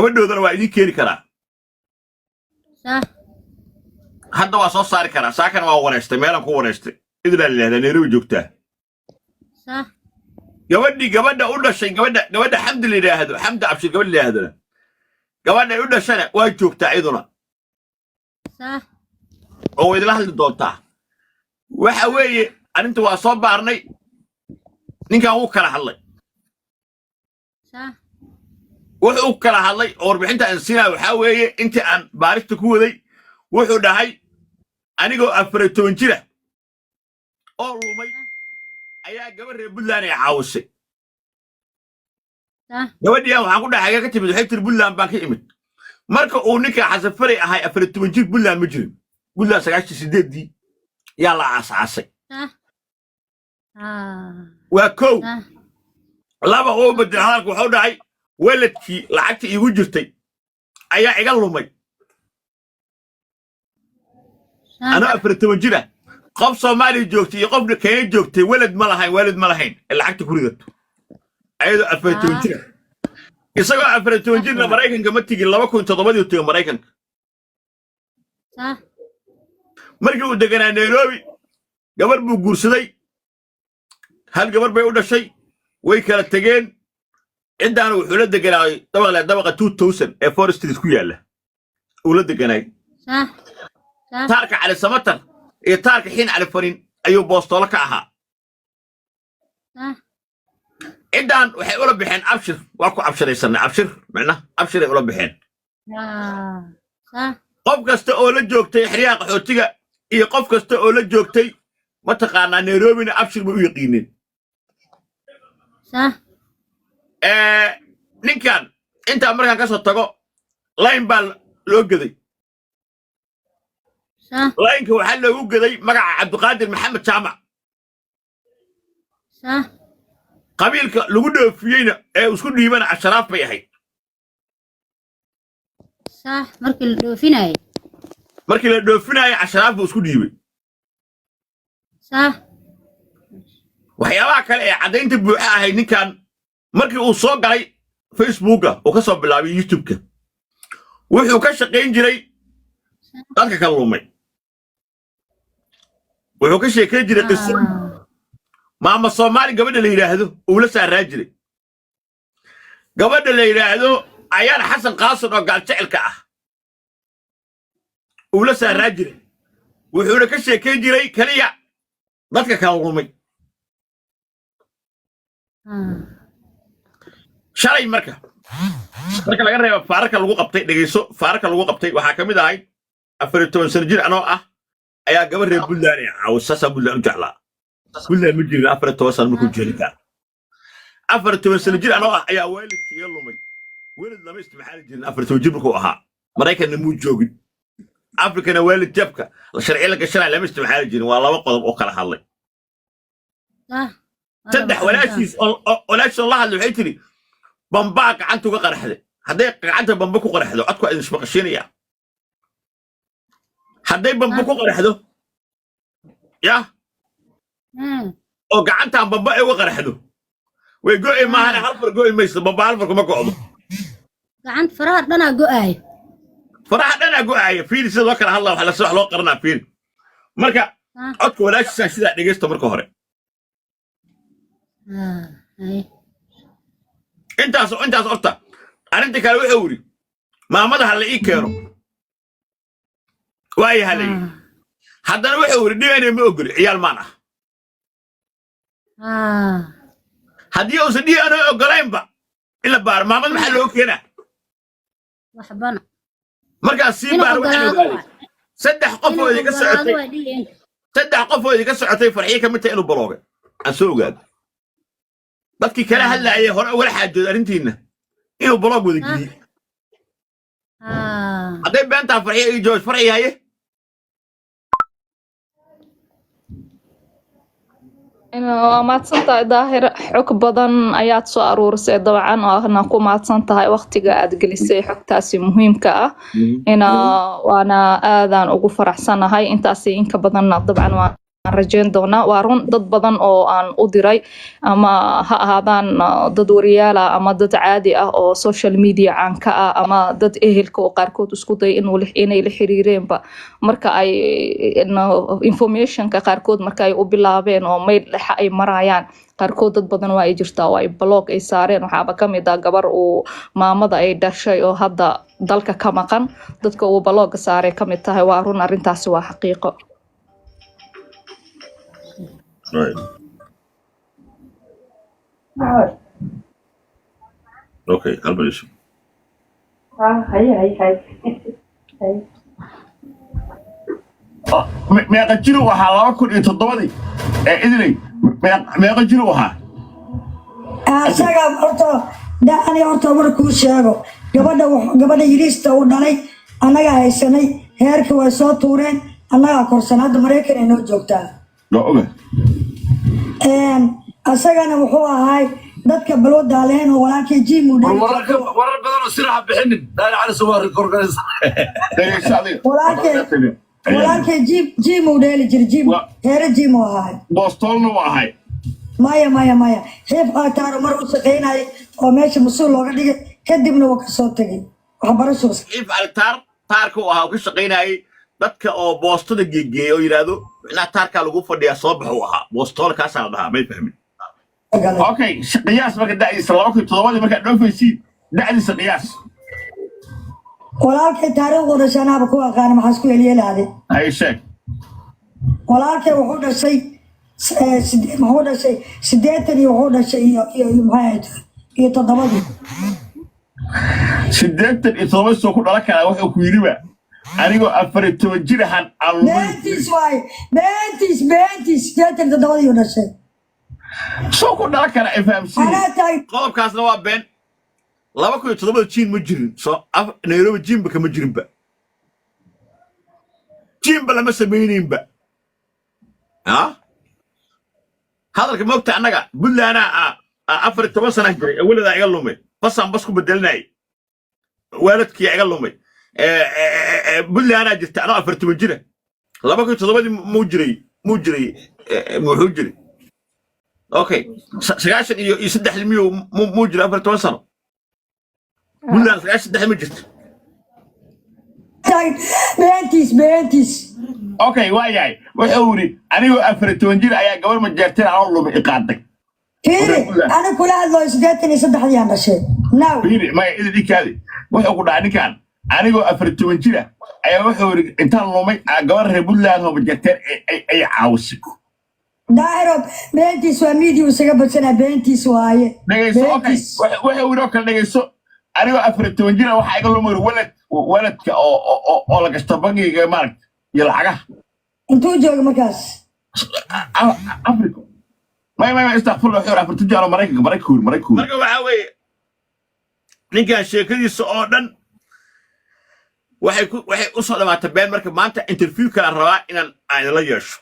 gabadhoodana waa idin keeni karaa صح hadda waa soo saari karaa saakan waa wareystay meelan ku wareystay idin la leeyahay Nairobi joogtaa صح gabadha u dhashay gabadha xamdi la yiraahdo xamdi abshir gabadha la yiraahdo gabadha u dhashana waa joogtaa iduna صح oo idin la hadli doontaa waxa weeye arintu waa soo baarnay ninkan uu kala hadlay صح wuxuu kala hadlay oo warbixinta aan siinaa waxa weeye intii aan baarista ku waday wuxuu dhahay anigoo 14 jira oo lumay ayaa gabar reer Puntland ay caawisay صح gabadhii waxaan ku dhahay ka timid waxay tir Puntland baan ka imid marka uu ninka xasan faray ahay 14 jir Puntland ma jirin Puntland 98 yaa la aasaasay صح waa kow صح laba oo badal halku wuxuu dhahay weladkii lacagta iigu jirtay ayaa iga lumay ana 14 jira qof Soomaali joogtay iyo qof Kenya joogtay walad ma lahayn lacagta ku ridato ayadoo 14 jira isagoo 14 jir Mareykanka ma tigin 2007 tii Mareykanka صح markii uu deganaa Nairobi gabar buu guursaday hal gabar bay u dhashay way kala tageen cidaan wuxuu la deganaa dabaqa 2000 ee Forest Street ku yaala uu la deganaa صح صح taarka cali samatar iyo taarka xiin cali farin ayuu boostolo ka ahaa صح cidaan waxay ula bixeen abshir waa ku abshiraysanay abshir macna abshir ay ula bixeen صح qof kasta oo la joogtay xiriyaha qaxootiga iyo qof kasta oo la joogtay ma taqaanaa Nairobi abshir buu yaqiineen صح ninkan inta markaan ka soo tago line baa loo gaday صح line-ka waxaa loogu gaday magaca Cabdiqaadir Maxamed Jaamac صح qabiilka lagu dhoofiyeyna ee isku dhiibana asharaaf bay ahayd صح markii la dhoofinayo markii la dhoofinayo asharaaf buu isku dhiibay صح waxyaabaha kale ee cadaynta buuxa ahayd ninkan markii uu soo galay Facebooka oo ka soo bilaabay YouTube-ka wuxuu ka shaqeyn jiray dadka kala lumay wuxuu ka sheekeyn jiray qiso maama Soomaali gabadha la yiraahdo uu la saaraa jiray gabadha la yiraahdo ayaan xasan qaasan oo gaal jecelka ah uu la saaraa jiray wuxuu ka sheekeyn jiray kaliya dadka kala lumay shalay marka laga reebo faarka lagu qabtay dhageyso faarka lagu qabtay waxa kamid ahay 14 sano jir anoo ah ayaa gabar reer Puntland caawisa Puntland u jeclaa Puntland ma jirin 14 sano markuu jeelka 14 sano jir anoo ah ayaa waalidkii lumay waalid lama isticmaali jirin 14 jir markuu ahaa Mareykanna muu joogin Afrikana waalid jabka la sharci la gashanay lama isticmaali jirin waa laba qodob oo kala hadlay saddex walaashiis la hadlay waxay tiri bamba gacanta uga qaraxday haday gacanta bamba ku qaraxdo codku ay ismaqashinaya haday bamba ku qaraxdo ya oo gacanta bamba ay uga qaraxdo way go'ay maahan hal far go'ay mayso bamba hal far kuma go'do gacanta faraha dhana go'ay fiir sidoo kale hadla waxa la soo loo qarnaa fiir marka codku walaashiisa sida dhageysto marka hore intaas horta arinta kale wuxuu yiri maamada hal ii keeno way halay haddana wuxuu yiri DNA ma ogol ciyaal maan ah haddii uu DNA ogolaynba ila baar maamada maxaa loo keenaa waxbana markaas si baar saddex qof oo iga socotay farxiye kamid tahay inuu balooga aan soo ogaado dadkii kala hadlaayay hore wala xaajood arintiina inuu blog wada geliyo haday beenta farxiye iyo George farxiye waa maadsantahay daahir xog badan ayaad soo aruurisay dabcan oo ahna ku maadsantahay waqtiga aad gelisay xogtaasi muhiimka ah waana aadaan ugu faraxsanahay intaasi inka badanna dabcan waa rajayn doonaa waa run dad badan oo aan u diray ama ha ahaadaan dad wariyaal ah ama dad caadi ah oo social media caan ka ah ama dad ehelka oo qaarkood isku day inay la xiriireenba marka ay informationka qaarkood marka ay u bilaabeen oo mail dhexa ay marayaan qaarkood dad badan waa ay jirtaa oo ay blog ay saareen waxaaba ka mid ah gabar uu maamada ay dhashay oo hadda dalka ka maqan dadka uu blog saaray ka mid tahay waa run arrintaasi waa xaqiiqo. Right. Okay, Albanese. meeqa jiro waxaa 2007 idinay meeqa jiro waxaa asaga horta markuu sheego gabadha yiriista uu dhalay annaga haysanay heerka way soo tuureen annaga korsan hadda Mareykan ay noo joogtaa oga asagana wuxuu ahay dadka balwada leen oo walaalkii jimu warar badan oo siraha bixinin daan cali soo rekorgays walaalkii jimu dheeli jir jimu heer jimu ahay Boston waa ahay maya xeeb qaataaro mar u shaqeynay oo meesha masuul looga dhigay kadibna wuu ka soo tagay waxbarasho if altar taarku waxa uu ka shaqeynayay dadka oo boostada geegeeyo yiraahdo ina taarka lagu fadhiya soo baxo waxa boostol ka soo dhaha may fahmin okay qiyaas marka da'diisa 2007 marka dhoofaysiin da'diisa qiyaas walaalkay taariikhdooda shanaaba ku aqaan maxaa isku yeelyeelaade ay sheeg walaalkay wuxuu dhashay 8 iyo wuxuu dhashay iyo maxay iyo 7 sideetan iyo toban soo ku dhalan kara wuxuu ku yiri ba anigoo 14 jir ahaan beentis 7 iyo dhashay soo ku dhalan kara FMC qodobkaasna waa been 2007 jiin ma jirin soo Nairobi jiin ba kama jirin ba jiin ba lama sameeynin ba ha hadalka moogta annaga bullaana 14 sano jiray awalada iga lumay basan bas ku bedelnay waalidkii iga lumay bullaana jirta anoo 14 jira 2007 muu jiray muxuu jiray okay sagaashan iyo 3 muu jiray 14 sano bullaana sagaashan 3 ma jirto beentis okay waayay wuxuu yiri anigoo 14 jir ayaa gabar ma jeerteen aan lumay iqaaday أنا كل هذا سجاتني صدق يا مشي ناو ما إذا كذي وحقول عنك كان أنا جو أفرت من كذا أي وحور أنت اللومي أجار ربول لا هو بجتر أي عاوسك دايرب بنتي سو ميديو سجبت سنة بنتي سواي نجسو أوكي وحور أكل نجسو أنا جو أفرت من كذا وحاجة لهم ولد أو لك استبانجي جمالك يلا حاجة أنتوا جو مكاس أفريقيا ما استغفر الله حور أفرت جارو مريكون مركو وحوي ninkan sheekadiisa oo dhan waxay u soo dhamaatay been marka maanta interview kala rabaa inaan la yeesho